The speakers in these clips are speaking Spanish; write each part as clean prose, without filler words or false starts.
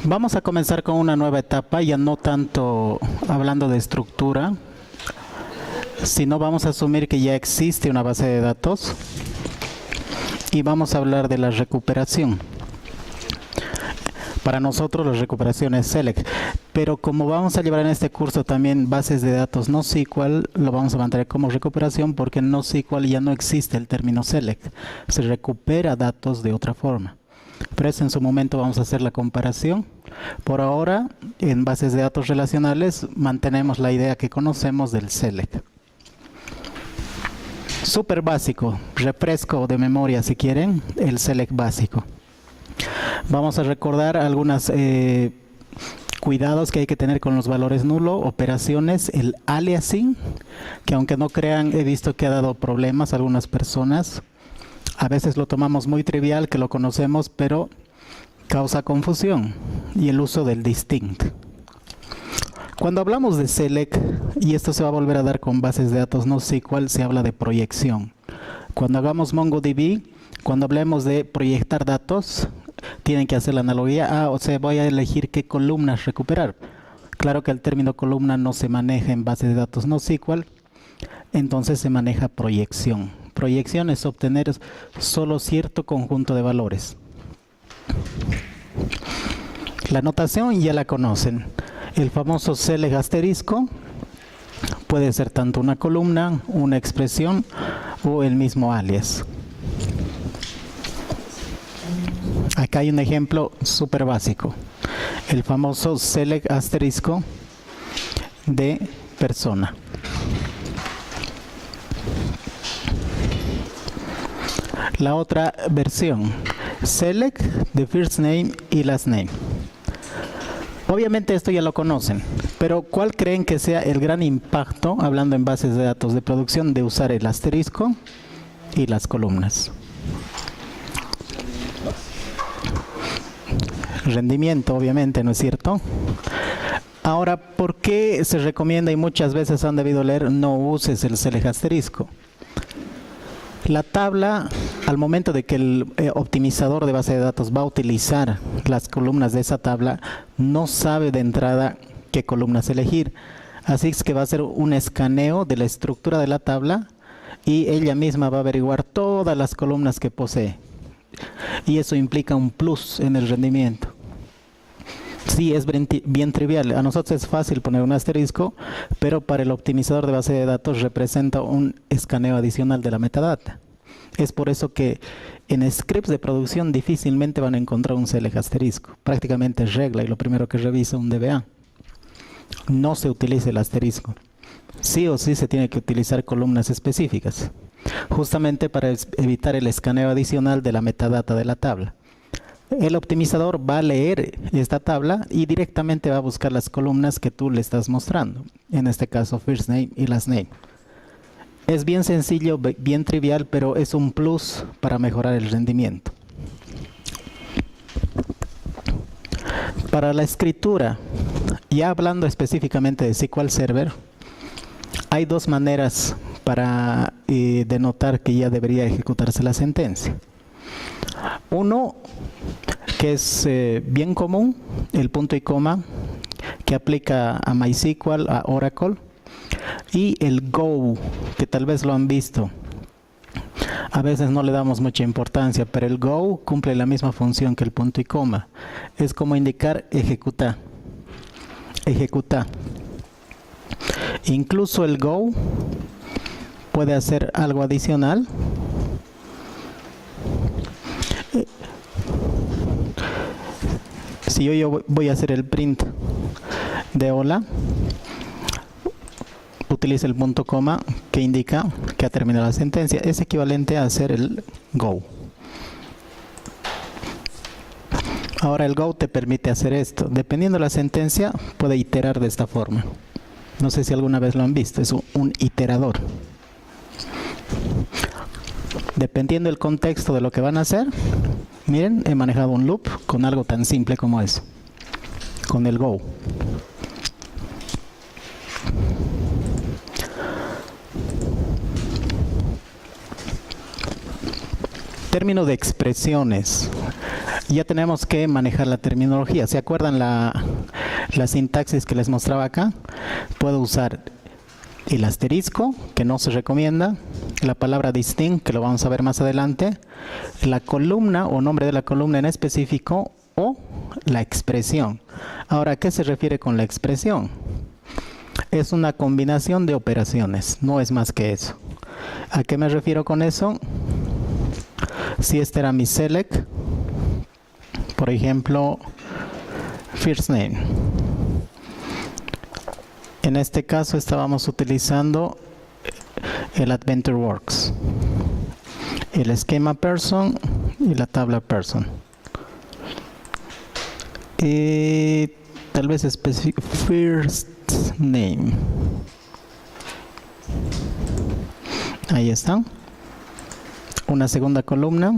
Vamos a comenzar con una nueva etapa, ya no tanto hablando de estructura, sino vamos a asumir que ya existe una base de datos y vamos a hablar de la recuperación. Para nosotros la recuperación es select, pero como vamos a llevar en este curso también bases de datos NoSQL, lo vamos a mantener como recuperación porque en NoSQL ya no existe el término select, se recupera datos de otra forma. Pero eso en su momento vamos a hacer la comparación. Por ahora, en bases de datos relacionales, mantenemos la idea que conocemos del select. Súper básico, refresco de memoria si quieren, el select básico. Vamos a recordar algunos cuidados que hay que tener con los valores nulo, operaciones, el aliasing, que aunque no crean, he visto que ha dado problemas a algunas personas. A veces lo tomamos muy trivial, que lo conocemos, pero causa confusión. Y el uso del distinct. Cuando hablamos de select, y esto se va a volver a dar con bases de datos NoSQL, se habla de proyección. Cuando hagamos MongoDB, cuando hablemos de proyectar datos, tienen que hacer la analogía, o sea, voy a elegir qué columnas recuperar. Claro que el término columna no se maneja en bases de datos NoSQL, entonces se maneja proyección. Proyección es obtener solo cierto conjunto de valores. La notación ya la conocen. El famoso select asterisco puede ser tanto una columna, una expresión o el mismo alias. Acá hay un ejemplo súper básico. El famoso select asterisco de persona. La otra versión, select the first name y last name. Obviamente esto ya lo conocen, pero ¿cuál creen que sea el gran impacto, hablando en bases de datos de producción, de usar el asterisco y las columnas? Rendimiento, obviamente, ¿no es cierto? Ahora, ¿por qué se recomienda y muchas veces han debido leer no uses el select asterisco? La tabla, al momento de que el optimizador de base de datos va a utilizar las columnas de esa tabla, no sabe de entrada qué columnas elegir. Así es que va a hacer un escaneo de la estructura de la tabla y ella misma va a averiguar todas las columnas que posee. Y eso implica un plus en el rendimiento. Sí, es bien trivial. A nosotros es fácil poner un asterisco, pero para el optimizador de base de datos representa un escaneo adicional de la metadata. Es por eso que en scripts de producción difícilmente van a encontrar un select asterisco. Prácticamente es regla y lo primero que revisa un DBA. No se utiliza el asterisco. Sí o sí se tiene que utilizar columnas específicas, justamente para evitar el escaneo adicional de la metadata de la tabla. El optimizador va a leer esta tabla y directamente va a buscar las columnas que tú le estás mostrando. En este caso, first name y last name. Es bien sencillo, bien trivial, pero es un plus para mejorar el rendimiento. Para la escritura, ya hablando específicamente de SQL Server, hay dos maneras para denotar que ya debería ejecutarse la sentencia. Uno, que es bien común, el punto y coma, que aplica a MySQL, a Oracle, y el Go, que tal vez lo han visto. A veces no le damos mucha importancia, pero el Go cumple la misma función que el punto y coma. Es como indicar ejecuta. Ejecuta. Incluso el Go puede hacer algo adicional. Si yo voy a hacer el print de hola, utiliza el punto coma que indica que ha terminado la sentencia. Es equivalente a hacer el go. Ahora el go te permite hacer esto. Dependiendo de la sentencia, puede iterar de esta forma. No sé si alguna vez lo han visto, es un iterador. Dependiendo del contexto de lo que van a hacer, miren, he manejado un loop con algo tan simple como eso, con el go. Término de expresiones. ya tenemos que manejar la terminología. ¿Se acuerdan la sintaxis que les mostraba acá? Puedo usar el asterisco, que no se recomienda, la palabra distinct, que lo vamos a ver más adelante, la columna o nombre de la columna en específico, o la expresión. Ahora, ¿a qué se refiere con la expresión? Es una combinación de operaciones, no es más que eso. ¿A qué me refiero con eso? Si este era mi select, por ejemplo, first name. En este caso estábamos utilizando el AdventureWorks, el esquema person y la tabla person. Y tal vez específico first name. Ahí está. Una segunda columna.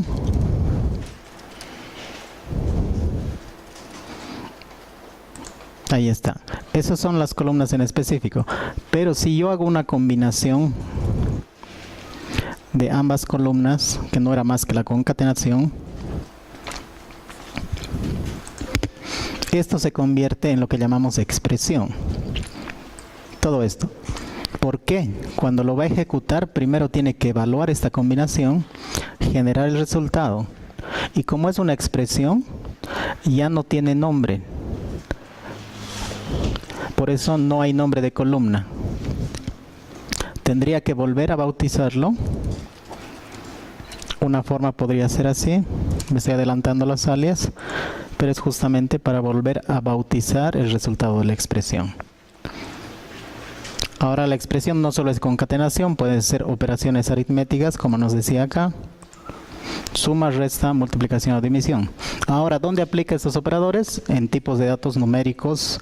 Ahí está. Esas son las columnas en específico. Pero si yo hago una combinación de ambas columnas, que no era más que la concatenación, esto se convierte en lo que llamamos expresión. Todo esto. ¿Por qué? Cuando lo va a ejecutar, primero tiene que evaluar esta combinación, generar el resultado. Y como es una expresión, ya no tiene nombre. Por eso no hay nombre de columna. Tendría que volver a bautizarlo. Una forma podría ser así. Me estoy adelantando los alias, pero es justamente para volver a bautizar el resultado de la expresión. Ahora la expresión no solo es concatenación, pueden ser operaciones aritméticas, como nos decía acá. Suma, resta, multiplicación o división. Ahora, ¿dónde aplica estos operadores? En tipos de datos numéricos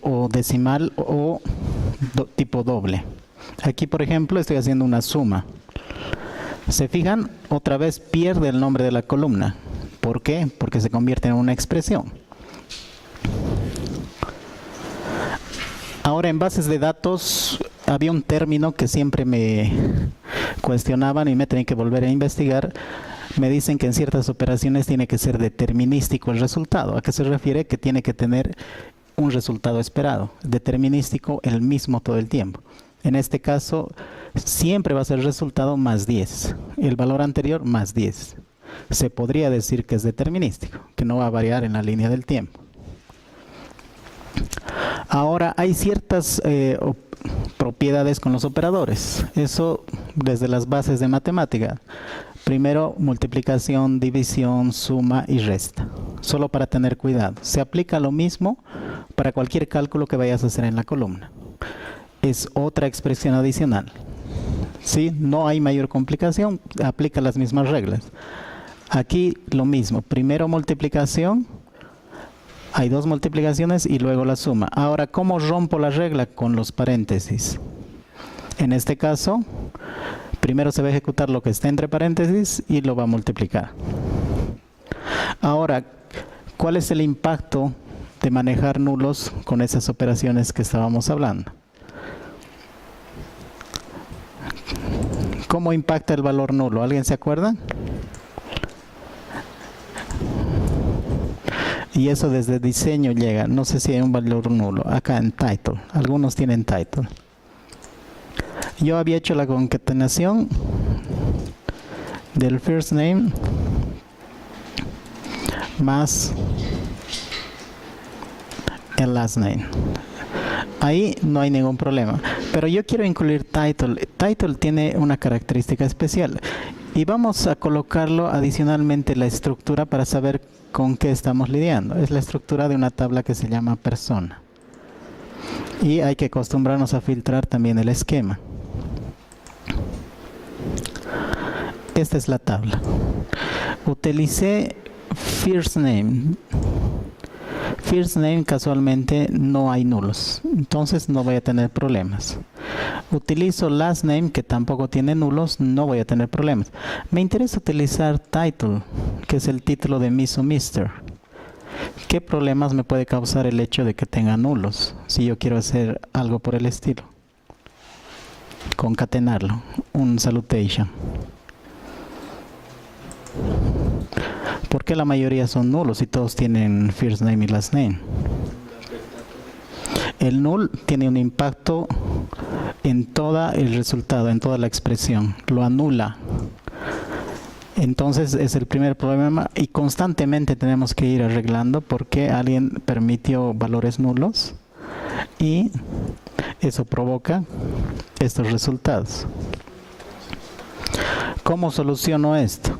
o decimal o tipo doble. Aquí, por ejemplo, estoy haciendo una suma. ¿Se fijan? Otra vez pierde el nombre de la columna. ¿Por qué? Porque se convierte en una expresión. Ahora, en bases de datos había un término que siempre me cuestionaban y me tenían que volver a investigar. Me dicen que en ciertas operaciones tiene que ser determinístico el resultado. ¿A qué se refiere? Que tiene que tener un resultado esperado. Determinístico, el mismo todo el tiempo. En este caso, siempre va a ser el resultado más 10. El valor anterior más 10. Se podría decir que es determinístico, que no va a variar en la línea del tiempo. Ahora, hay ciertas propiedades con los operadores. Eso desde las bases de matemática. Primero, multiplicación, división, suma y resta. Solo para tener cuidado. Se aplica lo mismo para cualquier cálculo que vayas a hacer en la columna. Es otra expresión adicional. ¿Sí? No hay mayor complicación, aplica las mismas reglas. Aquí lo mismo. Primero multiplicación. Hay dos multiplicaciones y luego la suma. Ahora, ¿cómo rompo la regla? Con los paréntesis. En este caso, primero se va a ejecutar lo que está entre paréntesis y lo va a multiplicar. Ahora, ¿cuál es el impacto de manejar nulos con esas operaciones que estábamos hablando? ¿Cómo impacta el valor nulo? ¿Alguien se acuerda? Y eso desde diseño llega. No sé si hay un valor nulo. Acá en title. Algunos tienen title. Yo había hecho la concatenación del first name más el last name. Ahí no hay ningún problema. Pero yo quiero incluir title. Title tiene una característica especial. Y vamos a colocarlo adicionalmente en la estructura para saber con qué estamos lidiando. Es la estructura de una tabla que se llama persona. Y hay que acostumbrarnos a filtrar también el esquema. Esta es la tabla. Utilicé first name. First name casualmente no hay nulos. Entonces no voy a tener problemas. Utilizo last name, que tampoco tiene nulos, no voy a tener problemas. Me interesa utilizar title, que es el título de Miss o Mister. ¿Qué problemas me puede causar el hecho de que tenga nulos? Si yo quiero hacer algo por el estilo. Concatenarlo. Un salutation. ¿Por qué la mayoría son nulos y todos tienen first name y last name? El null tiene un impacto en todo el resultado, en toda la expresión, lo anula. Entonces es el primer problema y constantemente tenemos que ir arreglando porque alguien permitió valores nulos y eso provoca estos resultados. ¿Cómo soluciono esto?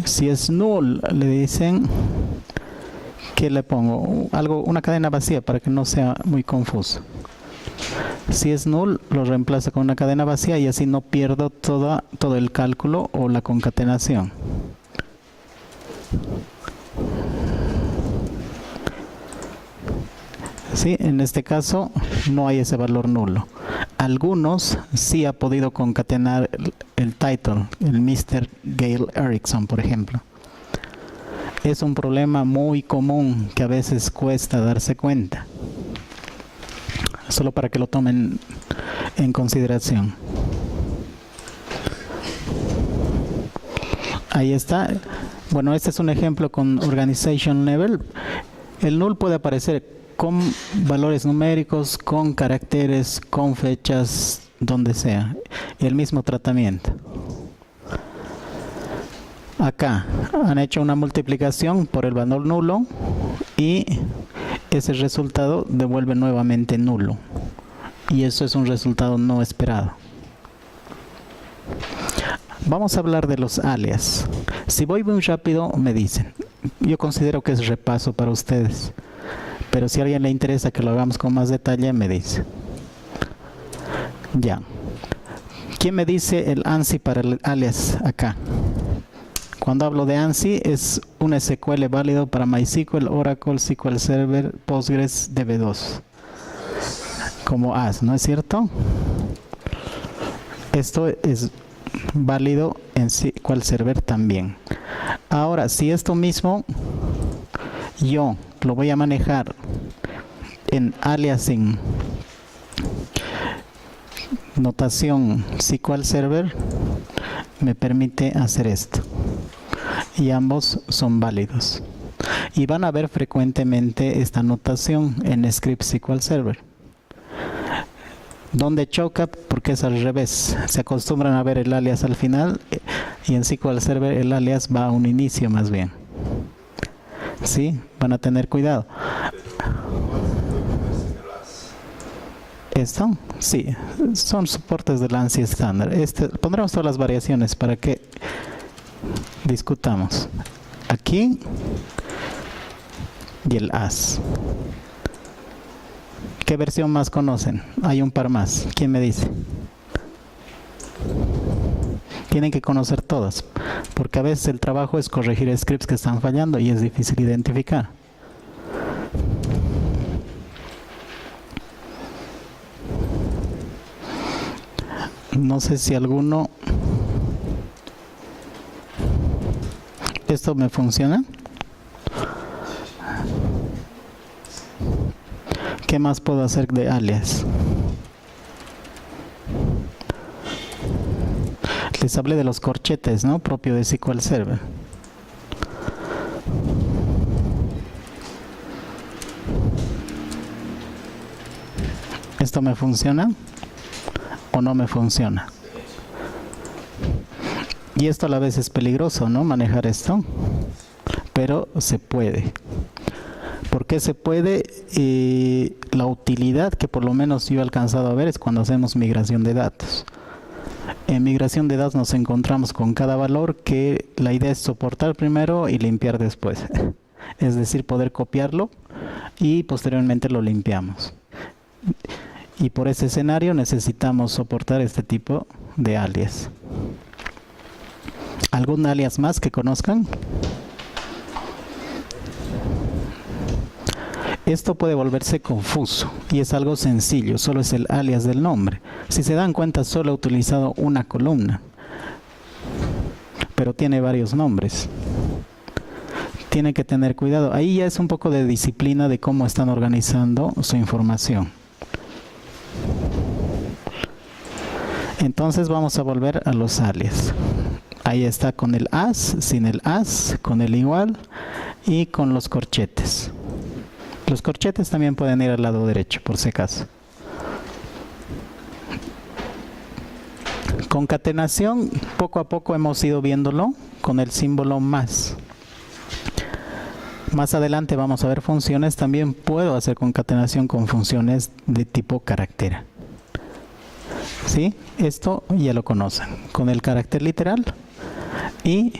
Si es null, le dicen que le pongo una cadena vacía para que no sea muy confuso. Si es null, lo reemplazo con una cadena vacía y así no pierdo todo el cálculo o la concatenación. ¿Sí? En este caso no hay ese valor nulo. Algunos sí ha podido concatenar el title, el Mr. Gail Erickson, por ejemplo. Es un problema muy común que a veces cuesta darse cuenta. Solo para que lo tomen en consideración. Ahí está. Bueno, este es un ejemplo con Organization Level. El null puede aparecer con valores numéricos, con caracteres, con fechas, donde sea. El mismo tratamiento. Acá han hecho una multiplicación por el valor nulo y ese resultado devuelve nuevamente nulo. Y eso es un resultado no esperado. Vamos a hablar de los alias. Si voy muy rápido, me dicen. Yo considero que es repaso para ustedes. Pero si a alguien le interesa que lo hagamos con más detalle, me dice. Ya. ¿Quién me dice el ANSI para el alias acá? Cuando hablo de ANSI es un SQL válido para MySQL, Oracle, SQL Server, Postgres, DB2. Como AS, ¿no es cierto? Esto es válido en SQL Server también. Ahora, si esto mismo yo lo voy a manejar en aliasing notación SQL Server, me permite hacer esto. Y ambos son válidos. Y van a ver frecuentemente esta notación en script SQL Server. Donde choca, porque es al revés. Se acostumbran a ver el alias al final y en SQL Server el alias va a un inicio más bien. ¿Sí? Van a tener cuidado. ¿Esto? Sí, son soportes del ANSI estándar. Pondremos todas las variaciones para que discutamos. Aquí y el AS. ¿Qué versión más conocen? Hay un par más. ¿Quién me dice? Tienen que conocer todas, porque a veces el trabajo es corregir scripts que están fallando y es difícil identificar. No sé si alguno... ¿Esto me funciona? ¿Qué más puedo hacer de alias? Les hablé de los corchetes, ¿no? Propio de SQL Server. ¿Esto me funciona o no me funciona? Y esto a la vez es peligroso, ¿no? Manejar esto, pero se puede. ¿Por qué se puede? La utilidad que por lo menos yo he alcanzado a ver es cuando hacemos migración de datos. En migración de datos nos encontramos con cada valor que la idea es soportar primero y limpiar después. Es decir, poder copiarlo y posteriormente lo limpiamos. Y por ese escenario necesitamos soportar este tipo de alias. ¿Algún alias más que conozcan? Esto puede volverse confuso y es algo sencillo, solo es el alias del nombre. Si se dan cuenta, solo he utilizado una columna, pero tiene varios nombres. Tiene que tener cuidado. Ahí ya es un poco de disciplina de cómo están organizando su información. Entonces vamos a volver a los alias. Ahí está con el as, sin el as, con el igual y con los corchetes. Los corchetes también pueden ir al lado derecho, por si acaso. Concatenación, poco a poco hemos ido viéndolo con el símbolo más. Más adelante vamos a ver funciones. También puedo hacer concatenación con funciones de tipo carácter. ¿Sí? Esto ya lo conocen. Con el carácter literal y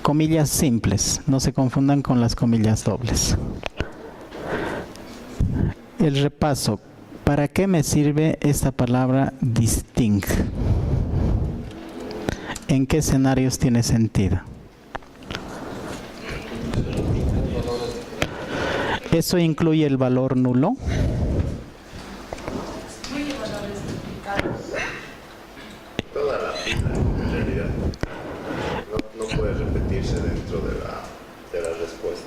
comillas simples. No se confundan con las comillas dobles. El repaso. ¿Para qué me sirve esta palabra distinct? ¿En qué escenarios tiene sentido? ¿Eso incluye el valor nulo? Toda la fila, en realidad. No puede repetirse dentro de la respuesta.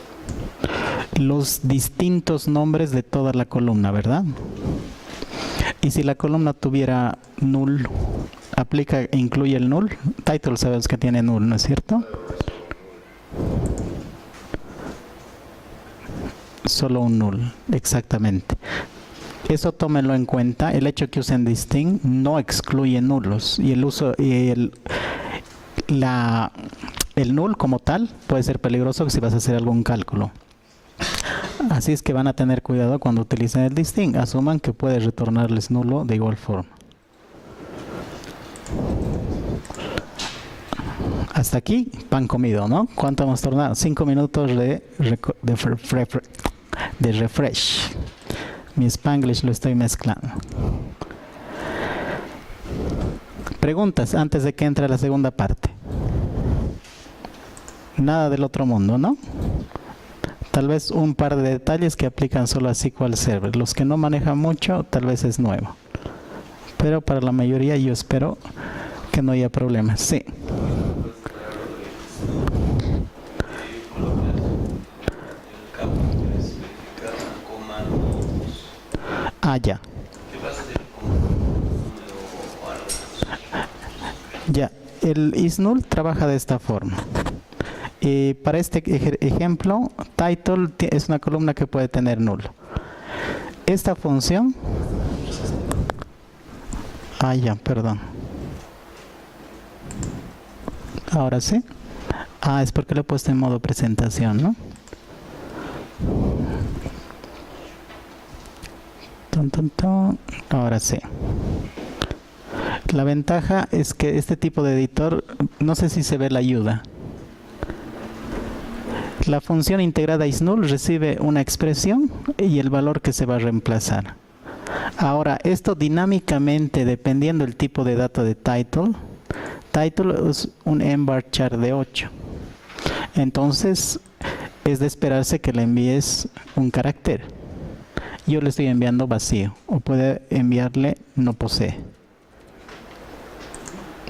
Los distintos nombres de toda la columna, ¿verdad? Y si la columna tuviera null, aplica e incluye el null. Title sabes que tiene null, ¿no es cierto? Solo un null, exactamente. Eso tómenlo en cuenta. El hecho que usen distinct no excluye nulos. Y el uso y el null como tal puede ser peligroso si vas a hacer algún cálculo. Así es que van a tener cuidado cuando utilicen el distinct. Asuman que puede retornarles nulo de igual forma. Hasta aquí, pan comido, ¿no? ¿Cuánto hemos tornado? 5 minutos de refresh. Mi Spanglish lo estoy mezclando. Preguntas antes de que entre la segunda parte. Nada del otro mundo, ¿no? Tal vez un par de detalles que aplican solo a SQL Server. Los que no manejan mucho, tal vez es nuevo. Pero para la mayoría yo espero que no haya problemas. Sí. Ah, ya. Ya, el isNull trabaja de esta forma. Para este ejemplo, title es una columna que puede tener null. Esta función... Ah, ya, perdón. Ahora sí. Ah, es porque lo he puesto en modo presentación, ¿no? Ahora sí. La ventaja es que este tipo de editor, no sé si se ve la ayuda. La función integrada isNull recibe una expresión y el valor que se va a reemplazar. Ahora, esto dinámicamente, dependiendo del tipo de data de title es un nvarchar de 8. Entonces, es de esperarse que le envíes un carácter. Yo le estoy enviando vacío, o puede enviarle no posee.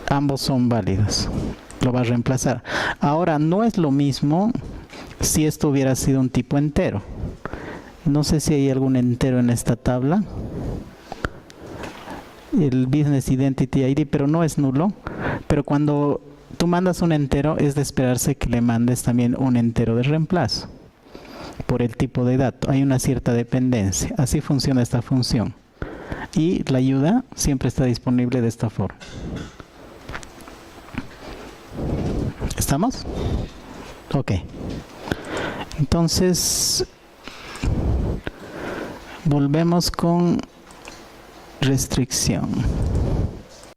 Ambos son válidos. Lo va a reemplazar. Ahora, no es lo mismo si esto hubiera sido un tipo entero. No sé si hay algún entero en esta tabla. El Business Identity ID, pero no es nulo. Pero cuando tú mandas un entero, es de esperarse que le mandes también un entero de reemplazo. Por el tipo de dato. Hay una cierta dependencia. Así funciona esta función. Y la ayuda siempre está disponible de esta forma. ¿Estamos? Ok. Entonces, volvemos con restricción.